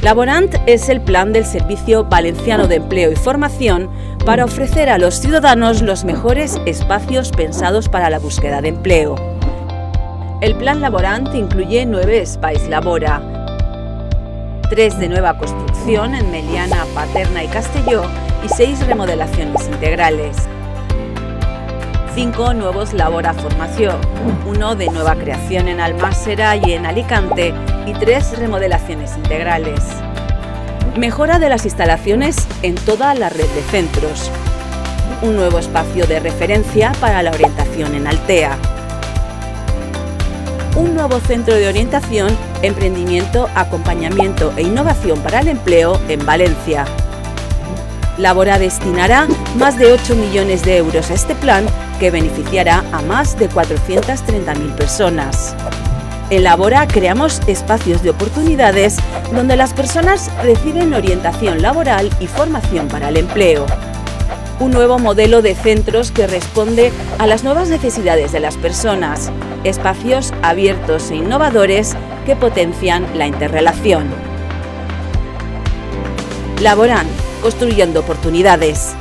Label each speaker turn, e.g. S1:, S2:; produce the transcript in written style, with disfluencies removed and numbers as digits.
S1: Laborant es el plan del Servicio Valenciano de Empleo y Formación para ofrecer a los ciudadanos los mejores espacios pensados para la búsqueda de empleo. El plan Laborant incluye 9 espais Labora, 3 de nueva construcción en Meliana, Paterna y Castelló y 6 remodelaciones integrales. 5 nuevos Labora Formació, 1 de nueva creación en Almàssera y en Alicante y 3 remodelaciones integrales. Mejora de las instalaciones en toda la red de centros. Un nuevo espacio de referencia para la orientación en Altea. Un nuevo centro de orientación, emprendimiento, acompañamiento e innovación para el empleo en Valencia. Labora destinará más de 8 millones de euros a este plan que beneficiará a más de 430.000 personas. En Labora creamos espacios de oportunidades donde las personas reciben orientación laboral y formación para el empleo. Un nuevo modelo de centros que responde a las nuevas necesidades de las personas, espacios abiertos e innovadores que potencian la interrelación. Laborant, construyendo oportunidades.